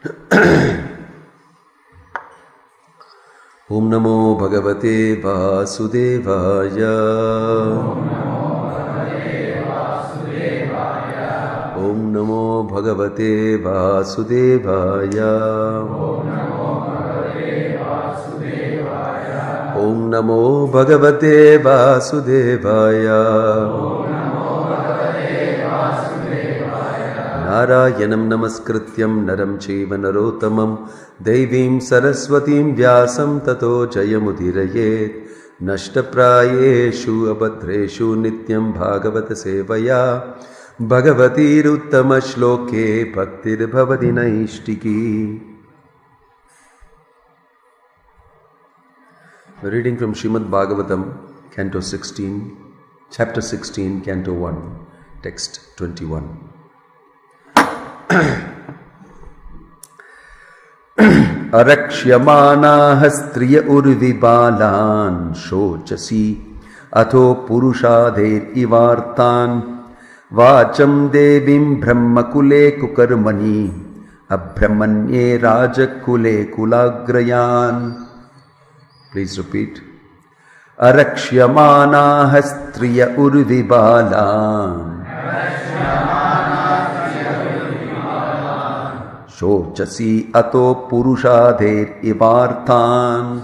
Om Namo Bhagavate Vasudevaya. Om Namo Bhagavate Vasudevaya. Om Namo Bhagavate Vasudevaya. Narayanam Namaskrityam Naram Chaiva Narottamam Devim Saraswatim Vyasam Tato Jayamudirayet Nashtaprayeshu Abhadreshu Nityam Bhagavata Sevaya Bhagavatir Uttama Shloke Bhaktir Bhavati Naishtiki. Reading from Srimad Bhagavatam, Canto 16, Chapter 16, Canto 1, Text 21. Arakshyamanah striya urvibalan shochasi atho purushadher ivartan vacham devim brahmakule kukarmani abhrahmanye rajakule kulagrayan. Please repeat. Arakshyamanah striya urvibalan Shochasi ato purushadher ivartan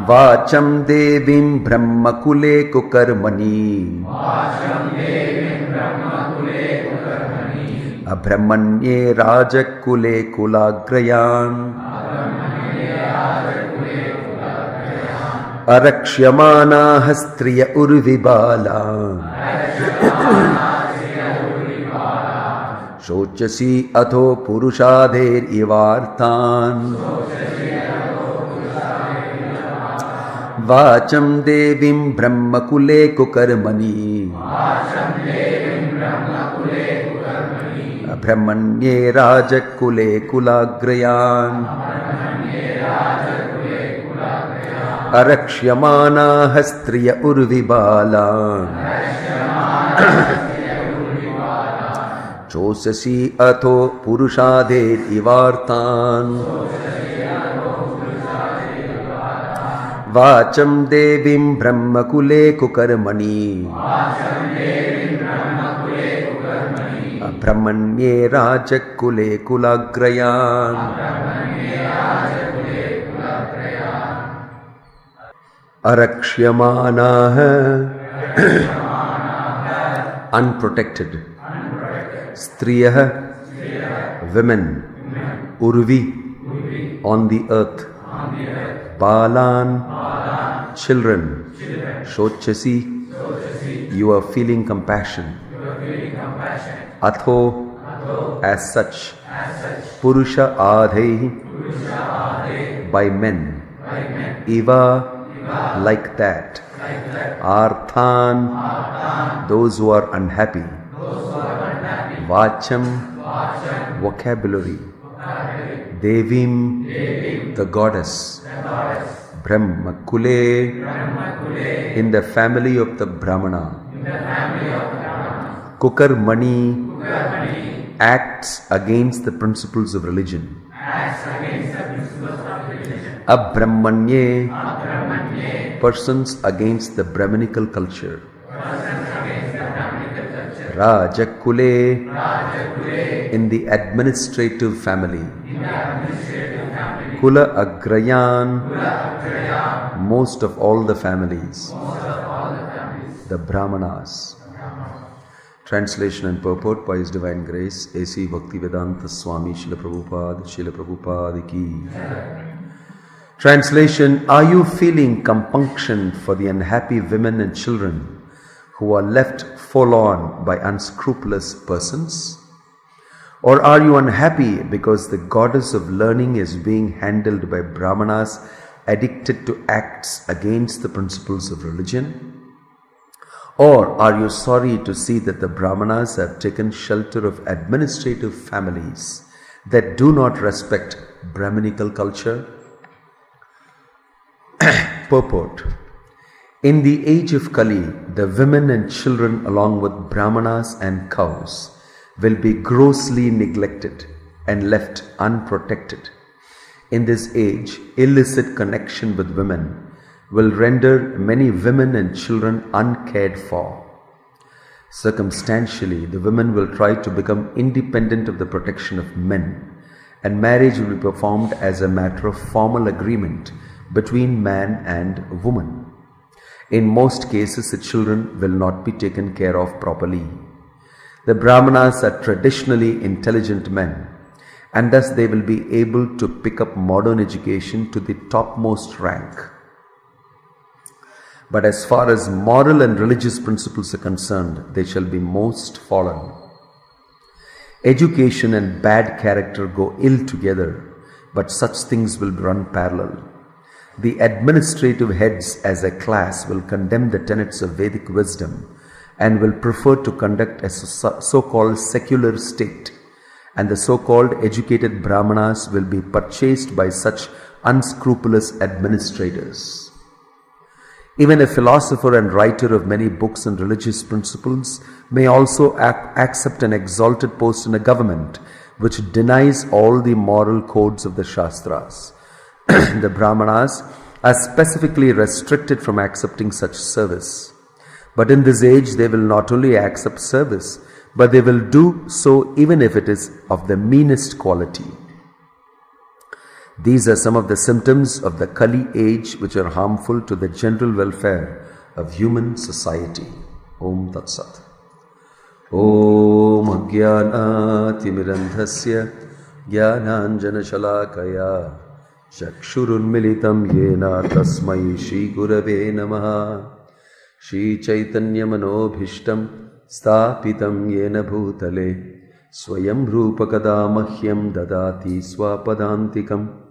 Vacham devim brahmakule kukarmani Abhrahmanye rajakule kulagrayan Arakshyamanah striya urvibala Shochasi atho purushadher ivartan Vacham devim brahmakule kukarmani Brahmanye rajakule kulagrayan Arakshyamanah striya urvibala Chosasi atho purushadher ivartan Vacham devim brahmakule kukarmani Brahmanye rajakule kulagrayan Arakshyamanah unprotected Striyah women Urvi on the earth Balan children Shochasi you are feeling compassion Atho as such Purusha adhehi by men Iva like that Arthan those who are unhappy Vacham vocabulary Devim the goddess Brahmakule in the family of the Brahmana Kukarmani acts against the principles of religion Abhrahmanye persons against the Brahminical culture Rajakule in the administrative family Kula Agrayan most of all the families the Brahmanas. Translation and purport by His Divine Grace A.C. Bhaktivedanta Swami Srila Prabhupada ki. Translation. Are you feeling compunction for the unhappy women and children who are left forlorn by unscrupulous persons? Or are you unhappy because the goddess of learning is being handled by Brahmanas addicted to acts against the principles of religion? Or are you sorry to see that the Brahmanas have taken shelter of administrative families that do not respect Brahminical culture? Purport. In the age of Kali, the women and children along with Brahmanas and cows will be grossly neglected and left unprotected. In this age, illicit connection with women will render many women and children uncared for. Circumstantially, the women will try to become independent of the protection of men, and marriage will be performed as a matter of formal agreement between man and woman. In most cases, the children will not be taken care of properly. The Brahmanas are traditionally intelligent men, and thus they will be able to pick up modern education to the topmost rank. But as far as moral and religious principles are concerned, they shall be most fallen. Education and bad character go ill together, but such things will run parallel. The administrative heads as a class will condemn the tenets of Vedic wisdom and will prefer to conduct a so-called secular state, and the so-called educated Brahmanas will be purchased by such unscrupulous administrators. Even a philosopher and writer of many books and religious principles may also accept an exalted post in a government which denies all the moral codes of the Shastras. The Brahmanas are specifically restricted from accepting such service. But in this age, they will not only accept service, but they will do so even if it is of the meanest quality. These are some of the symptoms of the Kali age which are harmful to the general welfare of human society. Om Tat Sat. Om Ajnanaatimirandhasya Jnananjana Shalakaya Chakshurunmilitam Yena Tasmai Shri Gurave Namaha. Shri Chaitanya Manobhishtam Sthapitam Yena Bhutale Swayam Rupakada Mahyam Dadati Swapadantikam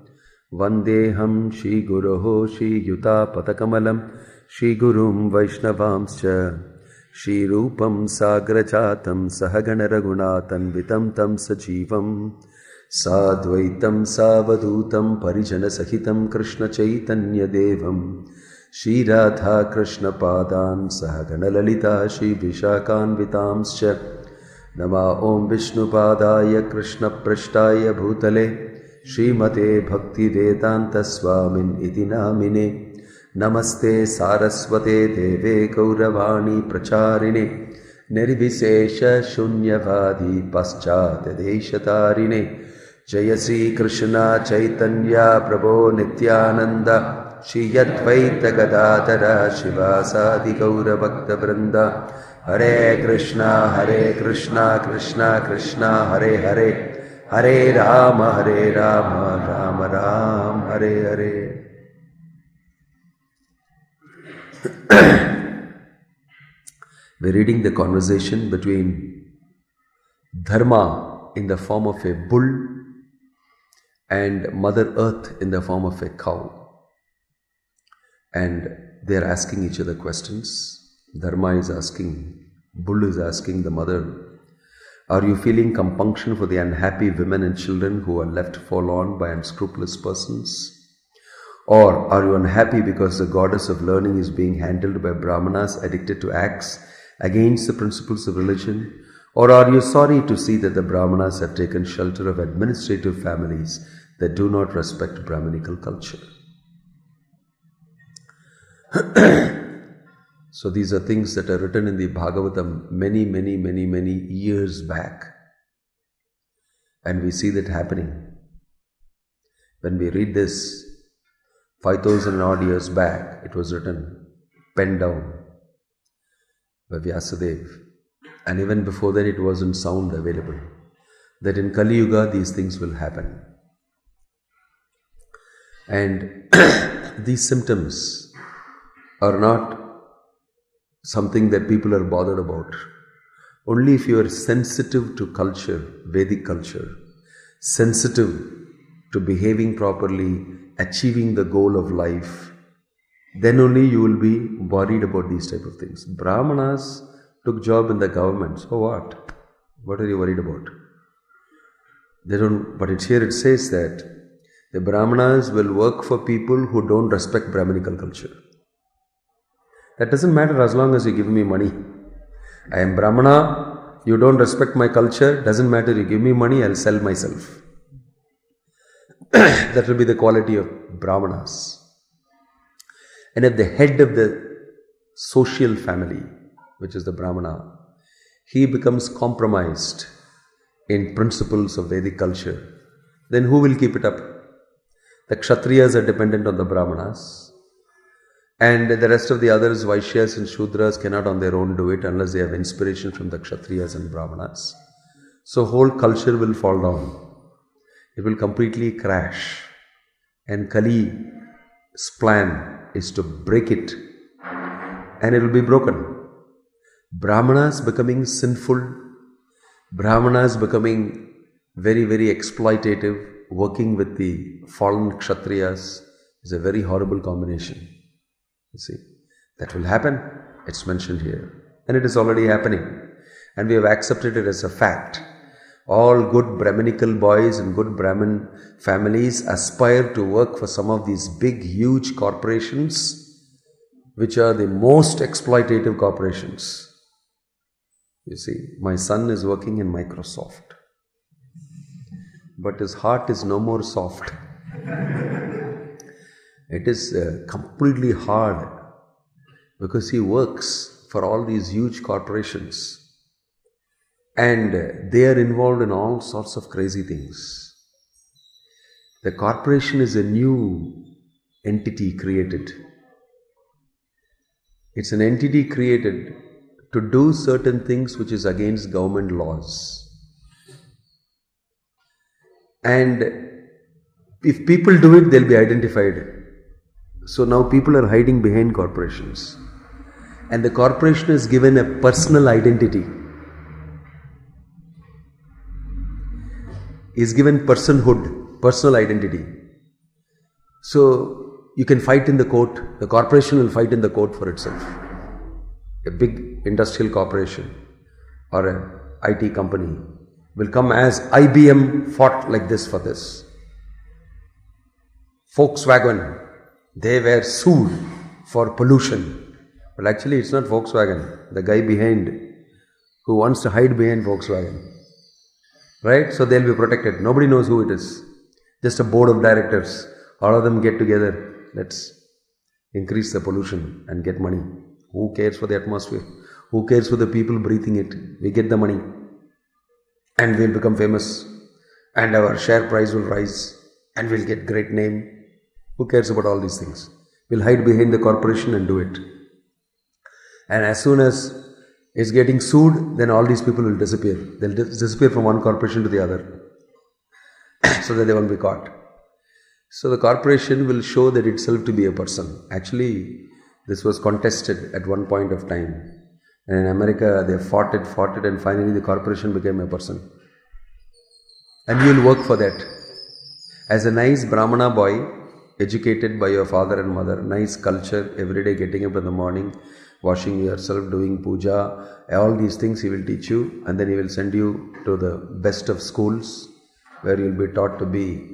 Vandeham Shri Guroho Shri Yuta Patakamalam Shri Gurum Vaishnavamscha Shri Rupam Sagrachatam Sahagana Raghunatan Vitam Tam Sajivam Sadvaitam Savadutam Parijana Sahitam Krishna Chaitanya Devam Shri Radha Krishna Padan Sahagana Lalita Shri Vishakan Vitamscha Nama Om Vishnu Padaya Krishna Prashtaya Bhutale Srimate Bhakti Vedanta Swamin Iti Namine Namaste Saraswate Deve Gauravani Pracharine Nirvisesha Shunyavadi Paschat Deshatarine Jaya Sri Krishna Chaitanya Prabhu Nityananda Shri Advaita Gadadhara Shivasadi Gaura Bhakta Vrinda Hare Krishna Krishna Krishna Hare Hare Hare Rama Rama Rama Hare Hare. We're reading the conversation between Dharma in the form of a bull and Mother Earth in the form of a cow. And they're asking each other questions. Dharma is asking, bull is asking the mother, are you feeling compunction for the unhappy women and children who are left forlorn by unscrupulous persons? Or are you unhappy because the goddess of learning is being handled by Brahmanas addicted to acts against the principles of religion? Or are you sorry to see that the Brahmanas have taken shelter of administrative families that do not respect Brahminical culture? So these are things that are written in the Bhagavatam many years back. And we see that happening. When we read this, 5,000 odd years back, it was written, penned down by Vyasadeva. And even before that, it wasn't sound available. That in Kali Yuga, these things will happen. And these symptoms are not something that people are bothered about. Only if you are sensitive to culture, Vedic culture, sensitive to behaving properly, achieving the goal of life, then only you will be worried about these type of things. Brahmanas took job in the government, so what? What are you worried about? They don't, but here it says that the Brahmanas will work for people who don't respect Brahminical culture. That doesn't matter as long as you give me money. I am Brahmana You don't respect my culture, doesn't matter, you give me money, I'll sell myself. That will be the quality of Brahmanas. And at the head of the social family, which is the Brahmana, he becomes compromised in principles of Vedic culture. Then who will keep it up? The Kshatriyas are dependent on the Brahmanas, and the rest of the others, Vaishyas and Shudras, cannot on their own do it unless they have inspiration from the Kshatriyas and Brahmanas. So whole culture will fall down. It will completely crash. And Kali's plan is to break it, and it will be broken. Brahmanas becoming sinful, Brahmanas becoming very, very exploitative, working with the fallen Kshatriyas is a very horrible combination. You see, that will happen. It's mentioned here. And it is already happening. And we have accepted it as a fact. All good Brahminical boys and good Brahmin families aspire to work for some of these big, huge corporations, which are the most exploitative corporations. You see, my son is working in Microsoft, but his heart is no more soft. It is completely hard because he works for all these huge corporations and they are involved in all sorts of crazy things. The corporation is a new entity created. It's an entity created to do certain things which is against government laws. And if people do it, they'll be identified. So now people are hiding behind corporations. And the corporation is given a personal identity. Is given personhood, personal identity. So you can fight in the court. The corporation will fight in the court for itself. A big industrial corporation or an IT company will come as IBM fought like this for this. Volkswagen, they were sued for pollution. But actually it's not Volkswagen, the guy behind who wants to hide behind Volkswagen. Right? So they'll be protected. Nobody knows who it is. Just a board of directors. All of them get together. Let's increase the pollution and get money. Who cares for the atmosphere? Who cares for the people breathing it? We get the money. And we'll become famous. And our share price will rise. And we'll get great name. Who cares about all these things? We'll hide behind the corporation and do it. And as soon as it's getting sued, then all these people will disappear. They'll disappear from one corporation to the other. So that they won't be caught. So the corporation will show that itself to be a person. Actually, this was contested at one point of time. And in America, they fought it, and finally the corporation became a person. And you will work for that. As a nice Brahmana boy, educated by your father and mother, nice culture, every day getting up in the morning, washing yourself, doing puja, all these things he will teach you, and then he will send you to the best of schools where you will be taught to be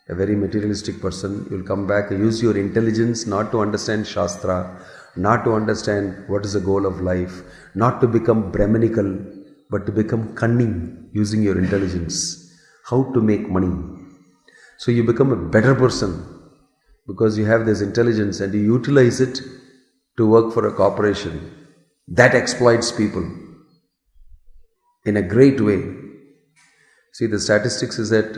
a very materialistic person. You will come back, use your intelligence not to understand Shastra, not to understand what is the goal of life, not to become Brahminical, but to become cunning using your intelligence, how to make money. So you become a better person because you have this intelligence and you utilize it to work for a corporation that exploits people in a great way. See, the statistics is that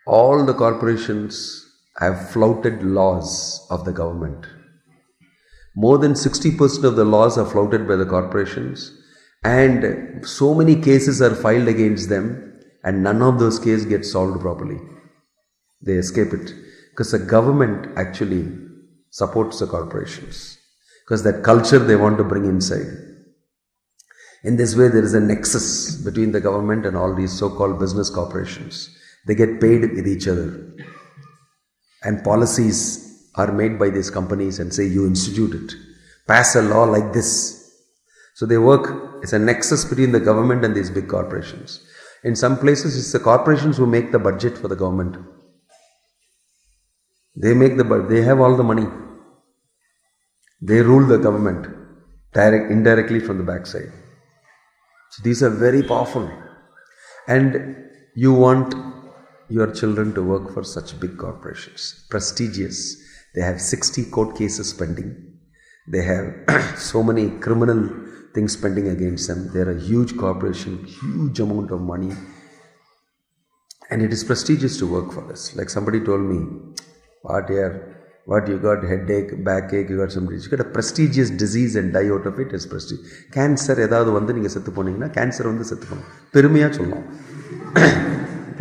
all the corporations have flouted laws of the government. More than 60% of the laws are flouted by the corporations, and so many cases are filed against them, and none of those cases get solved properly. They escape it because the government actually supports the corporations. Because that culture they want to bring inside. In this way, there is a nexus between the government and all these so-called business corporations. They get paid with each other. And policies are made by these companies and say, you institute it. Pass a law like this. So they work, it's a nexus between the government and these big corporations. In some places, it's the corporations who make the budget for the government. They make the budget, they have all the money. They rule the government indirectly from the backside. So these are very powerful. And you want your children to work for such big corporations, prestigious. They have 60 court cases pending. They have so many criminal things pending against them. They're a huge corporation, huge amount of money. And it is prestigious to work for this. Like somebody told me, what you got, headache, backache, you got some disease. You got a prestigious disease and die out of it is prestige. Cancer, ஏதாவது வந்து நீங்க செத்து போனீங்கன்னா cancer வந்து செத்து போனோம். பெருமையா சொல்லலாம்.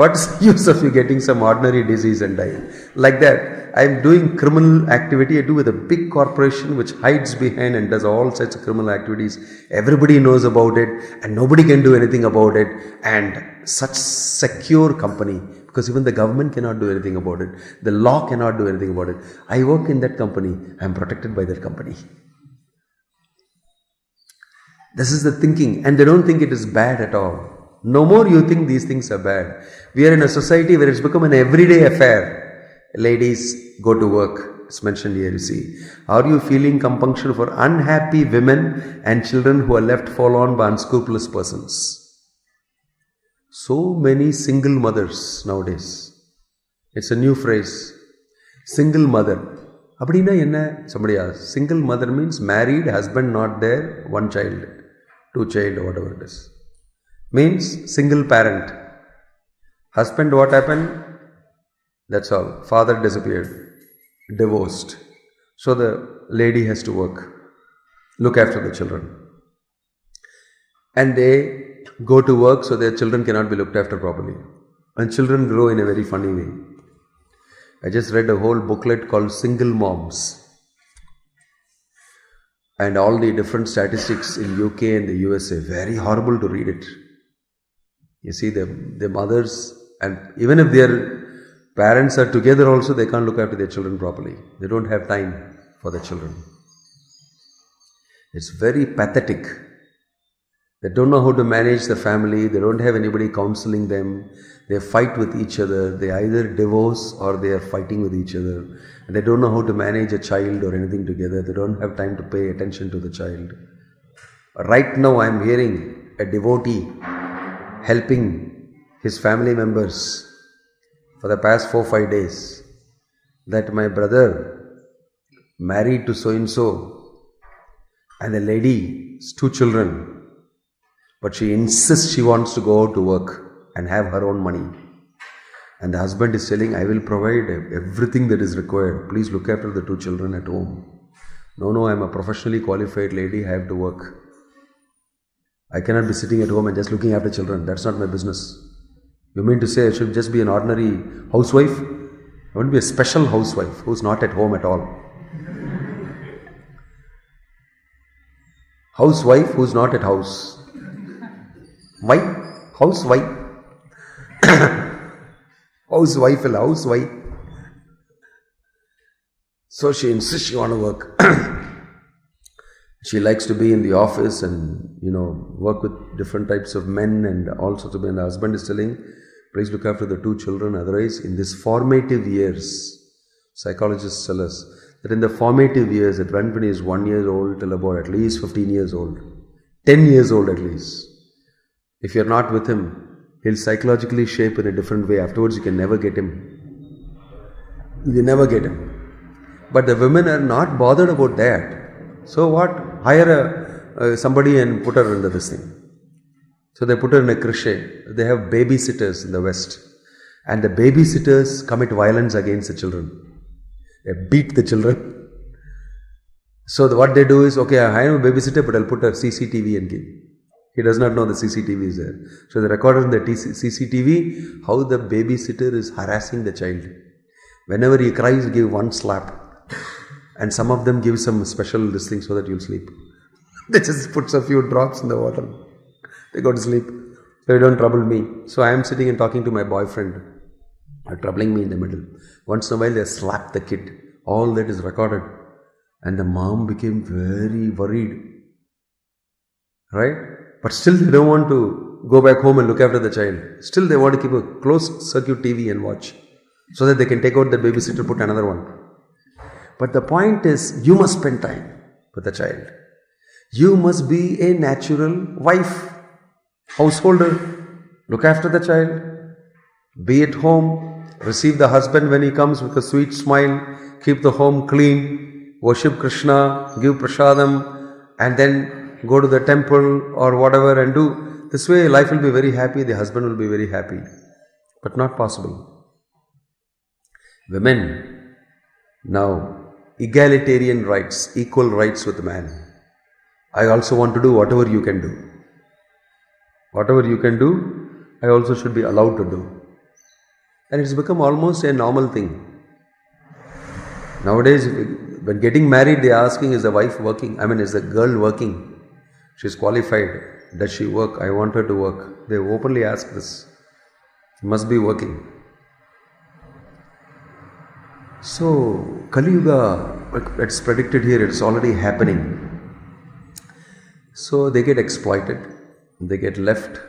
What is the use of you getting some ordinary disease and dying? Like that, I am doing criminal activity. I do with a big corporation which hides behind and does all such criminal activities. Everybody knows about it and nobody can do anything about it. And such secure company, because even the government cannot do anything about it. The law cannot do anything about it. I work in that company. I am protected by that company. This is the thinking, and they don't think it is bad at all. No more you think these things are bad. We are in a society where it's become an everyday affair. Ladies, go to work. It's mentioned here, you see. Are you feeling compunction for unhappy women and children who are left forlorn by unscrupulous persons? So many single mothers nowadays. It's a new phrase. Single mother. Abadina enna? Somebody asked. Single mother means married, husband not there, one child, two child, whatever it is. Means single parent. Husband, what happened? That's all. Father disappeared. Divorced. So the lady has to work. Look after the children. And they go to work so their children cannot be looked after properly. And children grow in a very funny way. I just read a whole booklet called Single Moms. And all the different statistics in UK and the USA. Very horrible to read it. You see, the mothers, and even if their parents are together also, they can't look after their children properly. They don't have time for the children. It's very pathetic. They don't know how to manage the family. They don't have anybody counseling them. They fight with each other. They either divorce or they are fighting with each other. And they don't know how to manage a child or anything together. They don't have time to pay attention to the child. Right now I am hearing a devotee helping his family members for the past 4-5 days, that my brother married to so-and-so, and the lady's 2 children, but she insists she wants to go out to work and have her own money. And the husband is telling, I will provide everything that is required. Please look after the 2 children at home. No, I am a professionally qualified lady. I have to work. I cannot be sitting at home and just looking after children. That's not my business. You mean to say I should just be an ordinary housewife? I want to be a special housewife who's not at home at all. Housewife who's not at house. Why? Housewife. Housewife. So she insists she want to work. She likes to be in the office and, work with different types of men and all sorts of men. The husband is telling, please look after the 2 children. Otherwise, in this formative years, psychologists tell us that in the formative years, that when he is 1 year old till about at least 15 years old, 10 years old at least, if you're not with him, he'll psychologically shape in a different way. Afterwards, you can never get him. You never get him. But the women are not bothered about that. So what? Hire somebody and put her into this thing. So they put her in a crochet. They have babysitters in the West. And the babysitters commit violence against the children. They beat the children. So what they do is, okay, I hire a babysitter, but I'll put a CCTV and give. He does not know the CCTV is there. So they recorded in the CCTV how the babysitter is harassing the child. Whenever he cries, give one slap. And some of them give some special this thing so that you'll sleep. They just put a few drops in the water. They go to sleep. So you don't trouble me. So I am sitting and talking to my boyfriend. Troubling me in the middle. Once in a while they slap the kid. All that is recorded. And the mom became very worried. Right? But still they don't want to go back home and look after the child. Still they want to keep a closed circuit TV and watch. So that they can take out the babysitter, put another one. But the point is, you must spend time with the child. You must be a natural wife. householder, look after the child, be at home, receive the husband when he comes with a sweet smile, keep the home clean, worship Krishna, give prasadam, and then go to the temple or whatever and do. This way life will be very happy, the husband will be very happy. But not possible. Women, now egalitarian rights, equal rights with man. I also want to do whatever you can do. Whatever you can do, I also should be allowed to do. And it's become almost a normal thing. Nowadays, when getting married, they are asking, is the wife working? Is the girl working? She's qualified. Does she work? I want her to work. They openly ask this. She must be working. So, Kali Yuga, it's predicted here, it's already happening. So, they get exploited. They get left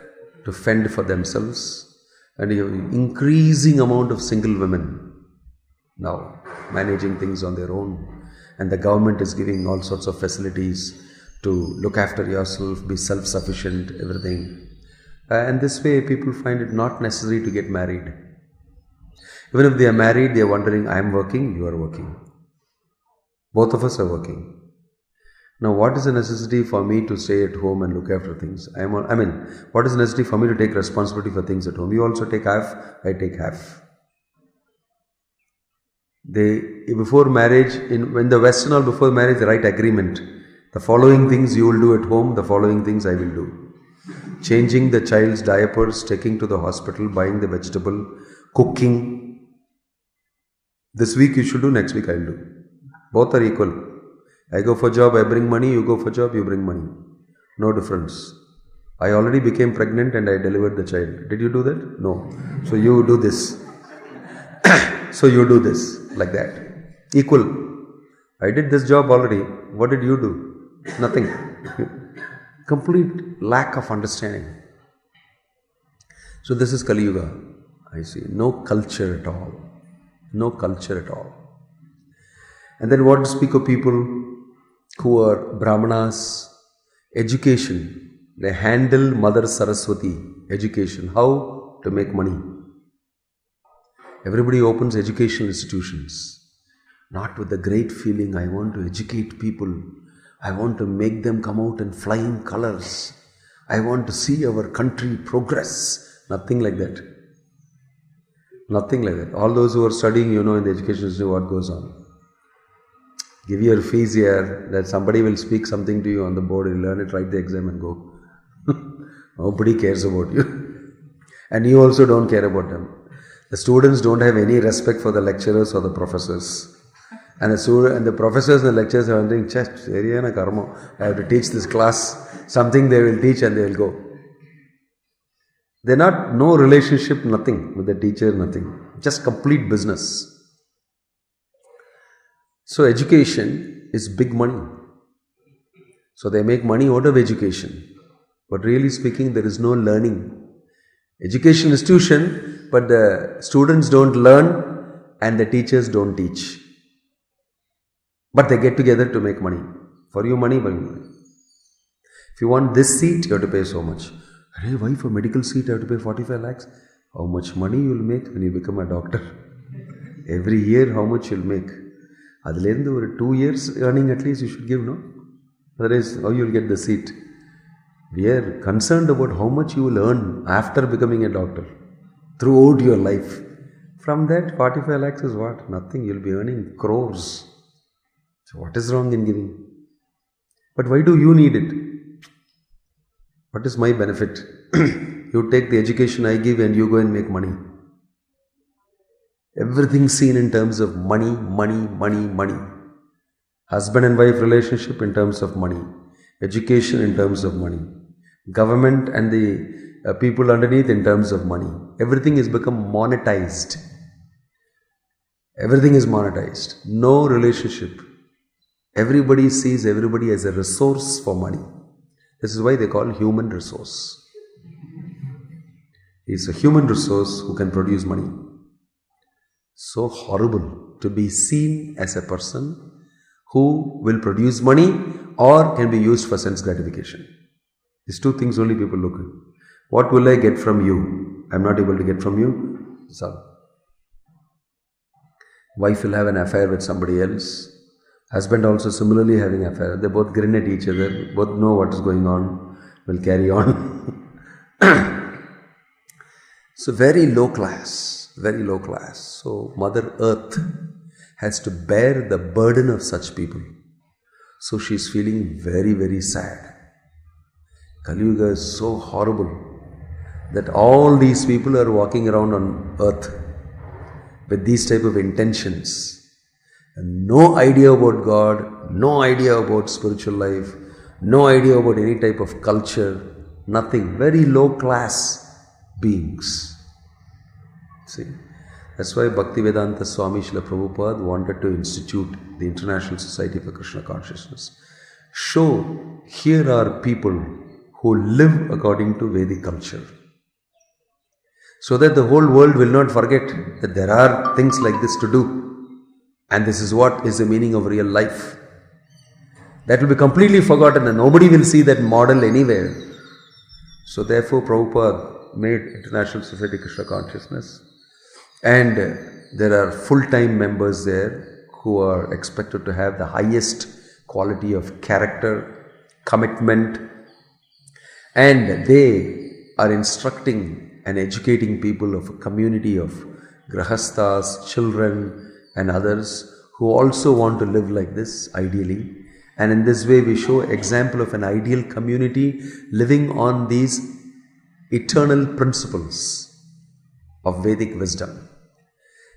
to fend for themselves. And you have an increasing amount of single women now managing things on their own. And the government is giving all sorts of facilities to look after yourself, be self-sufficient, everything. And this way people find it not necessary to get married. Even if they are married, they are wondering, I am working, you are working. Both of us are working. Now what is the necessity for me to stay at home and look after things? What is the necessity for me to take responsibility for things at home? You also take half, I take half. Before marriage, when the Western or before marriage, they write agreement. The following things you will do at home, the following things I will do. Changing the child's diapers, taking to the hospital, buying the vegetable, cooking. This week you should do, next week I will do. Both are equal. I go for job, I bring money, you go for job, you bring money. No difference. I already became pregnant and I delivered the child. Did you do that? No. So you do this. So you do this. Like that. Equal. I did this job already. What did you do? Nothing. Complete lack of understanding. So this is Kali Yuga. I see. No culture at all. No culture at all. And then what to speak of people who are Brahmanas? Education. They handle Mother Saraswati. Education. How to make money. Everybody opens educational institutions. Not with the great feeling, I want to educate people. I want to make them come out in flying colors. I want to see our country progress. Nothing like that. Nothing like that. All those who are studying, in the education system, what goes on. Give your fees here, that somebody will speak something to you on the board, you learn it, write the exam and go. Nobody cares about you. And you also don't care about them. The students don't have any respect for the lecturers or the professors. And the professors and the lecturers are wondering, I have to teach this class, something they will teach and they will go. They're not, no relationship, nothing with the teacher, nothing. Just complete business. So education is big money. So they make money out of education. But really speaking, there is no learning. Education institution, but the students don't learn and the teachers don't teach. But they get together to make money. For you, money, money. If you want this seat, you have to pay so much. Hey, why for medical seat you have to pay 45 lakhs? How much money you will make when you become a doctor? Every year, how much you will make? Adlerinde 2 years earning at least you should give, no? Otherwise, how you will get the seat? We are concerned about how much you will earn after becoming a doctor throughout your life. From that, 45 lakhs is what? Nothing. You will be earning crores. So what is wrong in giving? But why do you need it? What is my benefit? You take the education I give and you go and make money. Everything seen in terms of money, money, money, money. Husband and wife relationship in terms of money. Education in terms of money. Government and the people underneath in terms of money. Everything has become monetized. Everything is monetized. No relationship. Everybody sees everybody as a resource for money. This is why they call human resource. It's a human resource who can produce money. So horrible to be seen as a person who will produce money or can be used for sense gratification. These two things only people look at. What will I get from you? I'm not able to get from you. That's all. Wife will have an affair with somebody else. Husband also similarly having an affair. They both grin at each other. Both know what is going on. Will carry on. So very low class. Very low class. So Mother Earth has to bear the burden of such people. So she is feeling very, very sad. Kali Yuga is so horrible that all these people are walking around on earth with these type of intentions. And no idea about God, no idea about spiritual life, no idea about any type of culture, nothing. Very low class beings. See, that's why Bhaktivedanta Swami Srila Prabhupada wanted to institute the International Society for Krishna Consciousness. Show, here are people who live according to Vedic culture. So that the whole world will not forget that there are things like this to do. And this is what is the meaning of real life. That will be completely forgotten and nobody will see that model anywhere. So therefore Prabhupada made International Society of Krishna Consciousness. And there are full-time members there who are expected to have the highest quality of character, commitment, and they are instructing and educating people of a community of grahasthas, children and others who also want to live like this ideally. And in this way we show example of an ideal community living on these eternal principles of Vedic wisdom.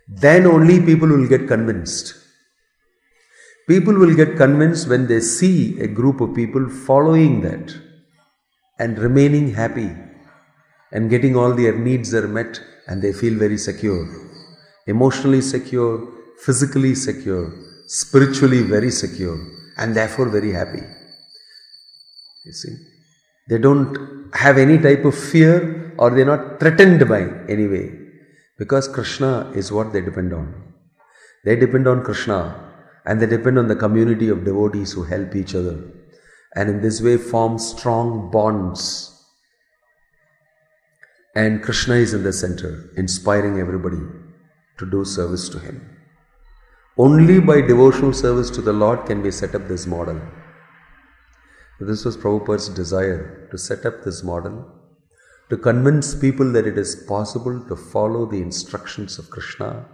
Then only people will get convinced. People will get convinced when they see a group of people following that and remaining happy and getting all their needs are met and they feel very secure. Emotionally secure, physically secure, spiritually very secure and therefore very happy. You see, they don't have any type of fear or they are not threatened by any way. Because Krishna is what they depend on. They depend on Krishna and they depend on the community of devotees who help each other. And in this way form strong bonds. And Krishna is in the center, inspiring everybody to do service to Him. Only by devotional service to the Lord can we set up this model. This was Prabhupada's desire, to set up this model, to convince people that it is possible to follow the instructions of Krishna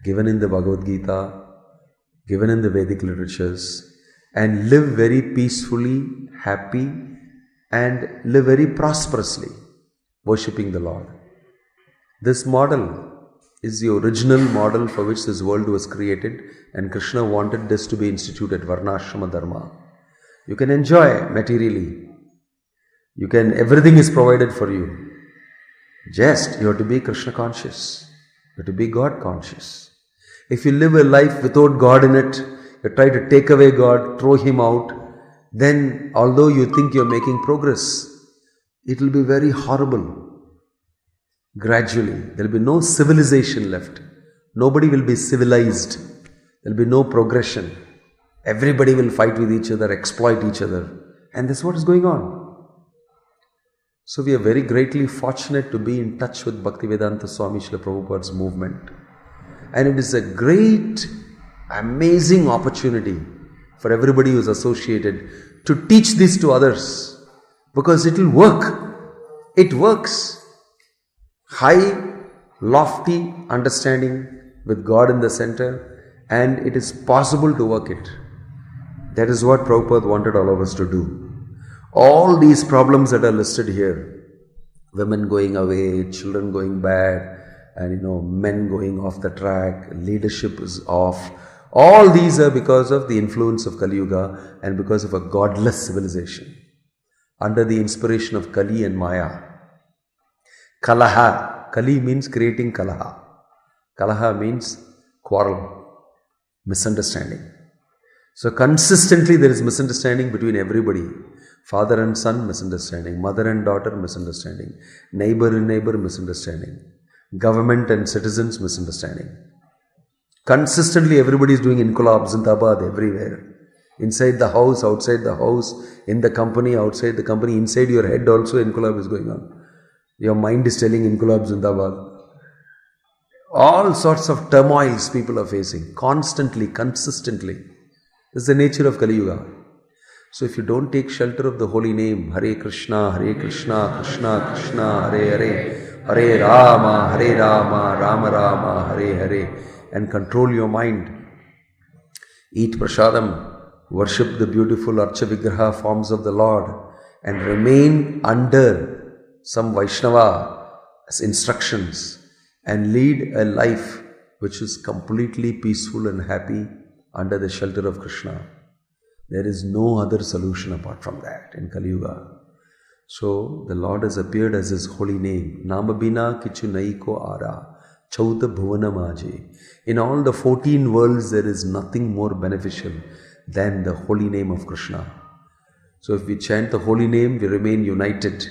given in the Bhagavad Gita, given in the Vedic literatures, and live very peacefully, happy, and live very prosperously, worshipping the Lord. This model is the original model for which this world was created, and Krishna wanted this to be instituted, Varnashrama Dharma. You can enjoy materially. Everything is provided for you. Just you have to be Krishna conscious. You have to be God conscious. If you live a life without God in it, you try to take away God, throw Him out, then although you think you are making progress, it will be very horrible. Gradually, there will be no civilization left. Nobody will be civilized. There will be no progression. Everybody will fight with each other, exploit each other. And that's what is going on. So we are very greatly fortunate to be in touch with Bhaktivedanta Swami Srila Prabhupada's movement. And it is a great, amazing opportunity for everybody who is associated to teach this to others. Because it will work. It works. High, lofty understanding with God in the center, and it is possible to work it. That is what Prabhupada wanted all of us to do. All these problems that are listed here, women going away, children going bad, and men going off the track, leadership is off. All these are because of the influence of Kali Yuga and because of a godless civilization. Under the inspiration of Kali and Maya. Kalaha. Kali means creating Kalaha. Kalaha means quarrel, misunderstanding. So consistently there is misunderstanding between everybody. Father and son, misunderstanding. Mother and daughter, misunderstanding. Neighbor and neighbor, misunderstanding. Government and citizens, misunderstanding. Consistently everybody is doing inqulab, zindabad everywhere. Inside the house, outside the house, in the company, outside the company, inside your head also inqulab is going on. Your mind is telling Inqilab Zindabad. All sorts of turmoils people are facing constantly, consistently. This is the nature of Kali Yuga. So if you don't take shelter of the holy name, Hare Krishna, Krishna Krishna, Hare Hare, Hare Rama, Rama Rama, Hare Hare, and control your mind. Eat prasadam, worship the beautiful Archa Vigraha forms of the Lord, and remain under some Vaishnava's instructions, and lead a life which is completely peaceful and happy under the shelter of Krishna. There is no other solution apart from that in Kali Yuga. So the Lord has appeared as His holy name. Namabina kichu naiko ara, chauta bhuvana maje. In all the 14 worlds, there is nothing more beneficial than the holy name of Krishna. So if we chant the holy name, we remain united.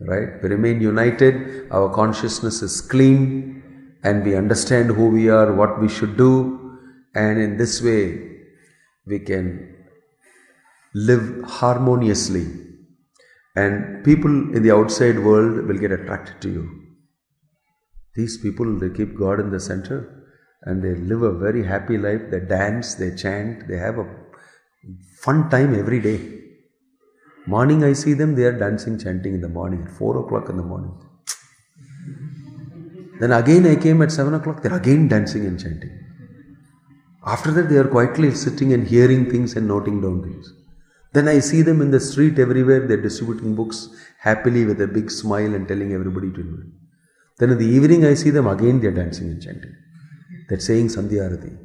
Right? We remain united, our consciousness is clean, and we understand who we are, what we should do, and in this way, we can live harmoniously, and people in the outside world will get attracted to you. These people, they keep God in the center and they live a very happy life. They dance, they chant, they have a fun time every day. Morning I see them, they are dancing, chanting in the morning at 4 o'clock in the morning. Then again I came at 7 o'clock, they are again dancing and chanting. After that, they are quietly sitting and hearing things and noting down things. Then I see them in the street everywhere, they are distributing books happily with a big smile and telling everybody to do it. Then in the evening, I see them again, they are dancing and chanting. They are saying Sandhya Arati.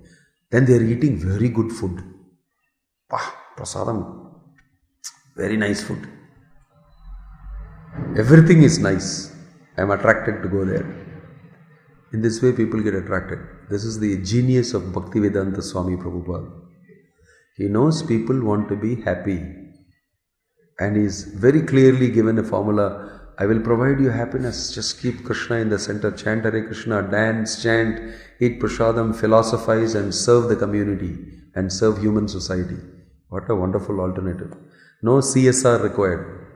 Then they are eating very good food. Prasadam. Very nice food. Everything is nice. I am attracted to go there. In this way, people get attracted. This is the genius of Bhaktivedanta Swami Prabhupada. He knows people want to be happy. And he's very clearly given a formula. I will provide you happiness. Just keep Krishna in the center. Chant Hare Krishna, dance, chant, eat prasadam, philosophize and serve the community and serve human society. What a wonderful alternative. No CSR required.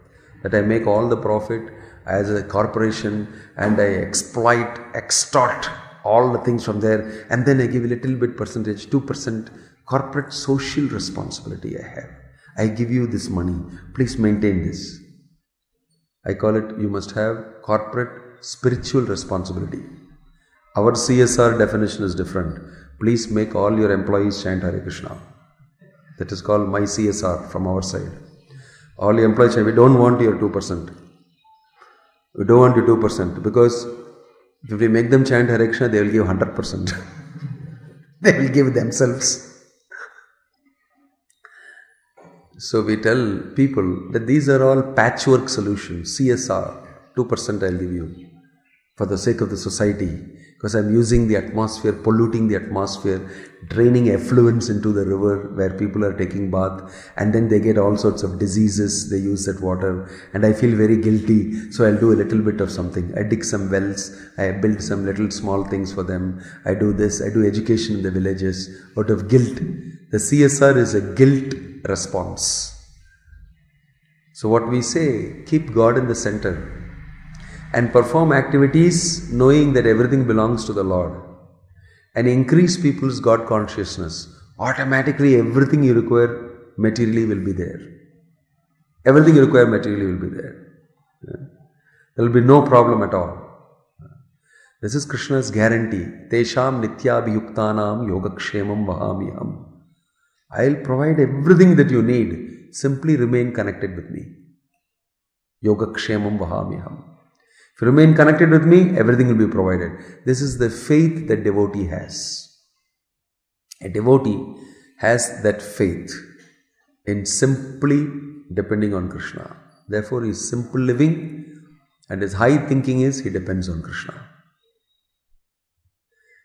That I make all the profit as a corporation and I extort all the things from there, and then I give a little bit percentage, 2% corporate social responsibility I have. I give you this money, please maintain this. I call it, you must have corporate spiritual responsibility. Our CSR definition is different. Please make all your employees chant Hare Krishna. That is called my CSR from our side. All the employees say, we don't want your 2%. We don't want your 2% because if we make them chant Hare Krishna, they will give 100%. They will give themselves. So we tell people that these are all patchwork solutions. CSR, 2% I'll give you for the sake of the society, because I'm using the atmosphere, polluting the atmosphere, draining effluents into the river where people are taking bath, and then they get all sorts of diseases, they use that water, and I feel very guilty, so I'll do a little bit of something. I dig some wells, I build some little small things for them, I do this, I do education in the villages out of guilt. The CSR is a guilt response. So what we say, keep God in the center and perform activities knowing that everything belongs to the Lord, and increase people's God consciousness. Automatically everything you require materially will be there. Everything you require materially will be there. There will be no problem at all. This is Krishna's guarantee. Tesham nityabhiyuktanam yogakshemam vahamyam. I'll provide everything that you need. Simply remain connected with me. Yogakshemam vahamyam. If you remain connected with me, everything will be provided. This is the faith that devotee has. A devotee has that faith in simply depending on Krishna. Therefore, his simple living and his high thinking is he depends on Krishna.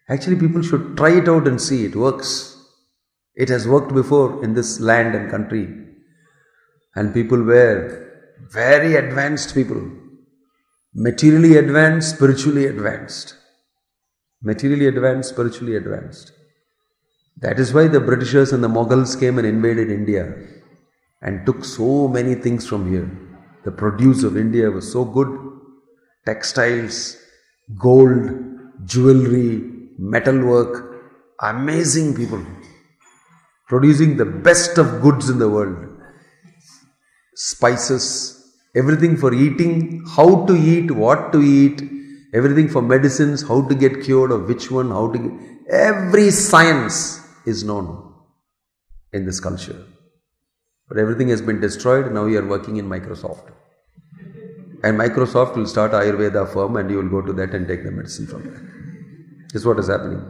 Actually, people should try it out and see it works. It has worked before in this land and country. And people were very advanced people. Materially advanced, spiritually advanced. Materially advanced, spiritually advanced. That is why the Britishers and the Mughals came and invaded India and took so many things from here. The produce of India was so good. textiles, gold, jewelry, metalwork, amazing people, producing the best of goods in the world. Spices, everything for eating, how to eat, what to eat, everything for medicines, how to get cured of which one, how to get, every science is known in this culture. But everything has been destroyed. Now you are working in Microsoft. And Microsoft will start Ayurveda firm and you will go to that and take the medicine from there. This is what is happening.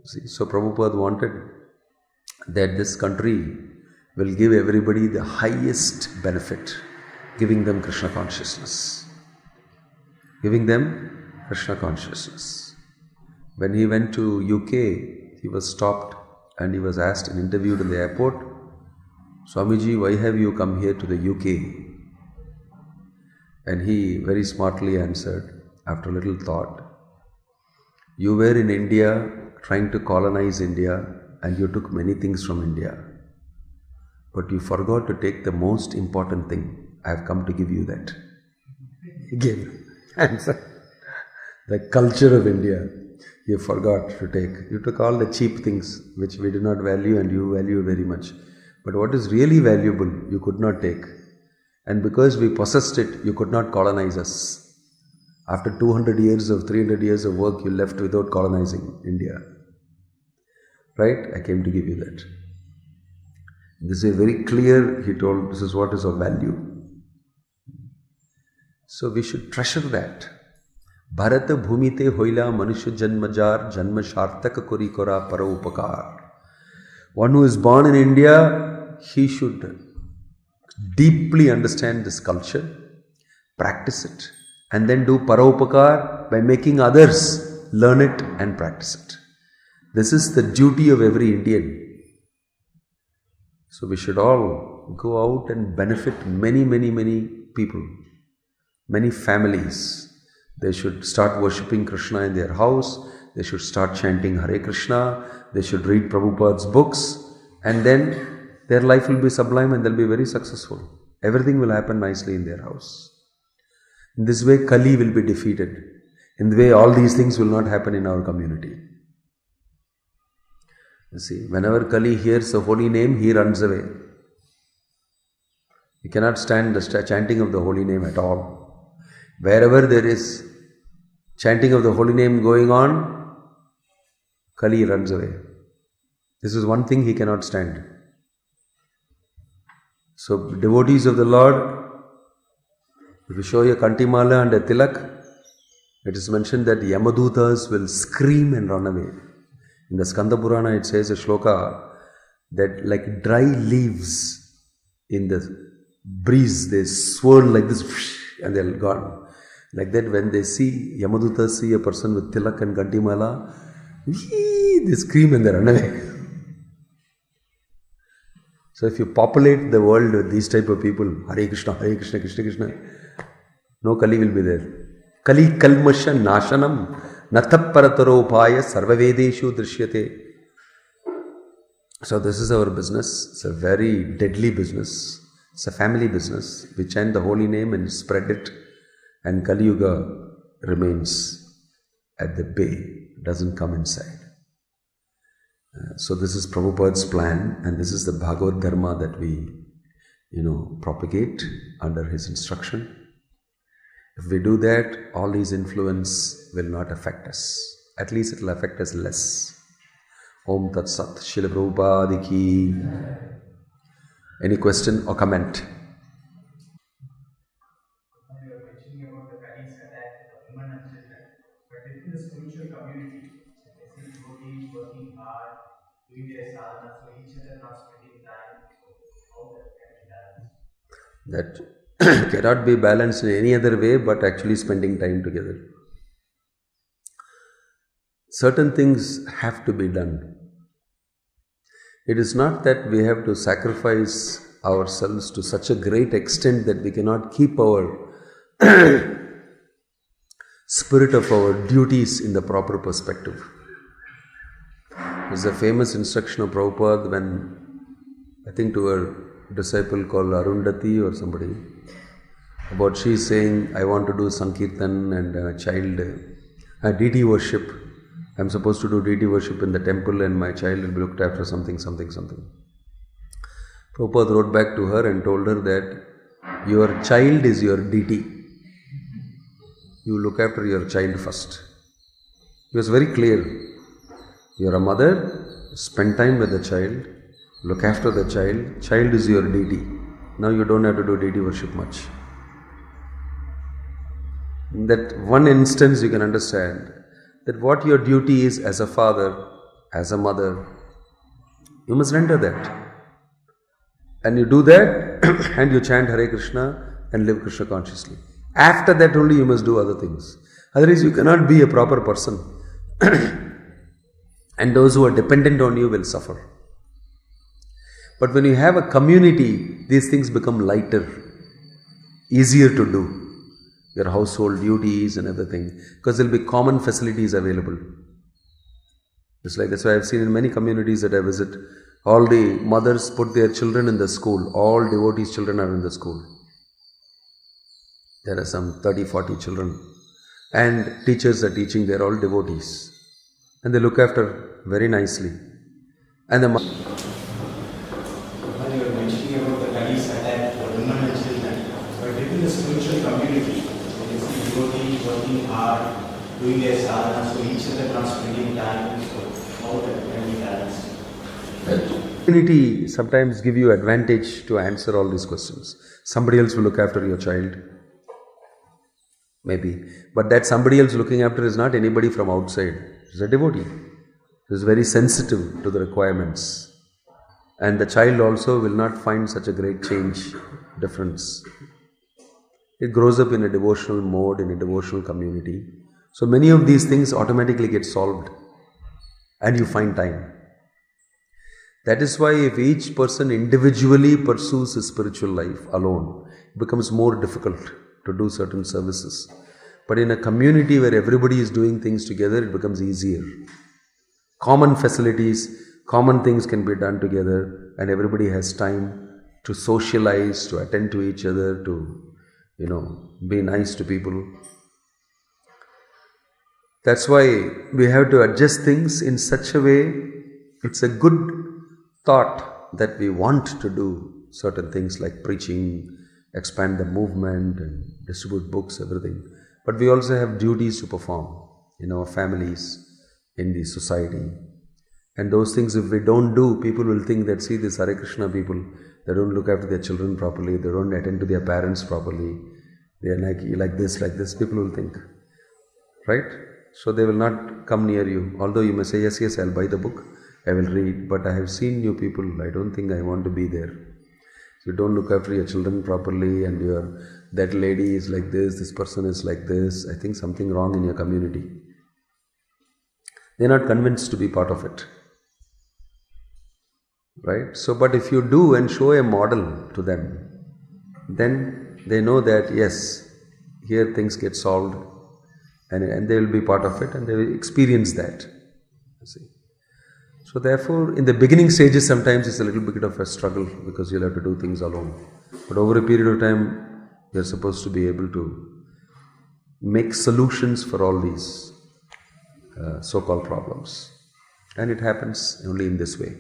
See, so Prabhupada wanted that this country will give everybody the highest benefit, giving them Krishna consciousness. Giving them Krishna consciousness. When he went to UK, he was stopped and he was asked and interviewed in the airport, Swamiji, why have you come here to the UK? And he very smartly answered, after a little thought, you were in India trying to colonize India and you took many things from India. But you forgot to take the most important thing. I have come to give you that. He gave answer. The culture of India. You forgot to take. You took all the cheap things which we do not value and you value very much. But what is really valuable, you could not take. And because we possessed it, you could not colonize us. After 200 years of 300 years of work, you left without colonizing India. Right? I came to give you that. This is very clear, he told, this is what is of value. So we should treasure that. Bharata bhumite hoila manusha janmajar janma shartaka kori kora para upakar. One who is born in India, he should deeply understand this culture, practice it, and then do paraupakar by making others learn it and practice it. This is the duty of every Indian. So we should all go out and benefit many people, many families. They should start worshipping Krishna in their house. They should start chanting Hare Krishna. They should read Prabhupada's books. And then their life will be sublime and they'll be very successful. Everything will happen nicely in their house. In this way, Kali will be defeated. In the way, all these things will not happen in our community. You see, whenever Kali hears the holy name, he runs away. He cannot stand the chanting of the holy name at all. Wherever there is chanting of the holy name going on, Kali runs away. This is one thing he cannot stand. So, devotees of the Lord, if you show a Kantimala and a Tilak, it is mentioned that Yamadutas will scream and run away. In the Skanda Purana, it says a shloka that like dry leaves in the breeze, they swirl like this and they're gone. Like that, when they see Yamadutas see a person with Tilak and Kantimala, they scream and they run away. So if you populate the world with these type of people, Hare Krishna, Krishna Krishna, no Kali will be there. Kali kalmasha nashanam nathaparataro sarvavedeshu drishyate. So this is our business. It's a very deadly business. It's a family business. We chant the holy name and spread it, and Kali Yuga remains at the bay, doesn't come inside. So this is Prabhupada's plan, and this is the Bhagavad Dharma that we, propagate under his instruction. If we do that, all these influence will not affect us. At least it will affect us less. Om Tat Sat. Srila Prabhupada ki. Any question or comment? You are mentioning about the Kali's attack, women and children. But within the spiritual community, I see devotees working hard, doing their sadhana, so each other not spending time. So how that can be balanced? That cannot be balanced in any other way but actually spending time together. Certain things have to be done. It is not that we have to sacrifice ourselves to such a great extent that we cannot keep our spirit of our duties in the proper perspective. There's a famous instruction of Prabhupada when, I think to a disciple called Arundhati or somebody, about she saying, I want to do Sankirtan and child deity worship. I'm supposed to do deity worship in the temple and my child will be looked after something. Prabhupada wrote back to her and told her that your child is your deity. You look after your child first. He was very clear. You're a mother, spend time with the child, look after the child is your deity. Now you don't have to do deity worship much. In that one instance you can understand that what your duty is as a father, as a mother, you must render that. And you do that and you chant Hare Krishna and live Krishna consciously. After that only you must do other things. Otherwise you cannot be a proper person. And those who are dependent on you will suffer. But when you have a community, these things become lighter, easier to do. Your household duties and everything, because there will be common facilities available. It's like that's why I've seen in many communities that I visit, all the mothers put their children in the school. All devotees' children are in the school. There are some 30-40 children. And teachers are teaching, they're all devotees. And they look after very nicely. And the when you were mentioning about the Kali's attack for women and children, but within the spiritual community, when you see devotees working hard, doing their sadhana, so each other not spending time, so how that can be balanced? Community sometimes give you advantage to answer all these questions. Somebody else will look after your child. Maybe. But that somebody else looking after is not anybody from outside. It's a devotee. It's very sensitive to the requirements. And the child also will not find such a great difference. It grows up in a devotional mode, in a devotional community. So many of these things automatically get solved. And you find time. That is why if each person individually pursues his spiritual life alone, it becomes more difficult to do certain services. But in a community where everybody is doing things together, it becomes easier. Common facilities, common things can be done together, and everybody has time to socialize, to attend to each other, to, be nice to people. That's why we have to adjust things in such a way. It's a good thought that we want to do certain things like preaching, expand the movement and distribute books, everything. But we also have duties to perform in our families, in the society. And those things if we don't do, people will think that, see, these Hare Krishna people, they don't look after their children properly, they don't attend to their parents properly, they are like this, people will think. Right? So they will not come near you. Although you may say, yes, I'll buy the book, I will read, but I have seen you people, I don't think I want to be there. You don't look after your children properly and that lady is like this person is like this. I think something wrong in your community. They're not convinced to be part of it. Right? So, but if you do and show a model to them, then they know that yes, here things get solved and they will be part of it and they will experience that. You see. So therefore, in the beginning stages, sometimes it's a little bit of a struggle because you'll have to do things alone. But over a period of time, you're supposed to be able to make solutions for all these so-called problems. And it happens only in this way.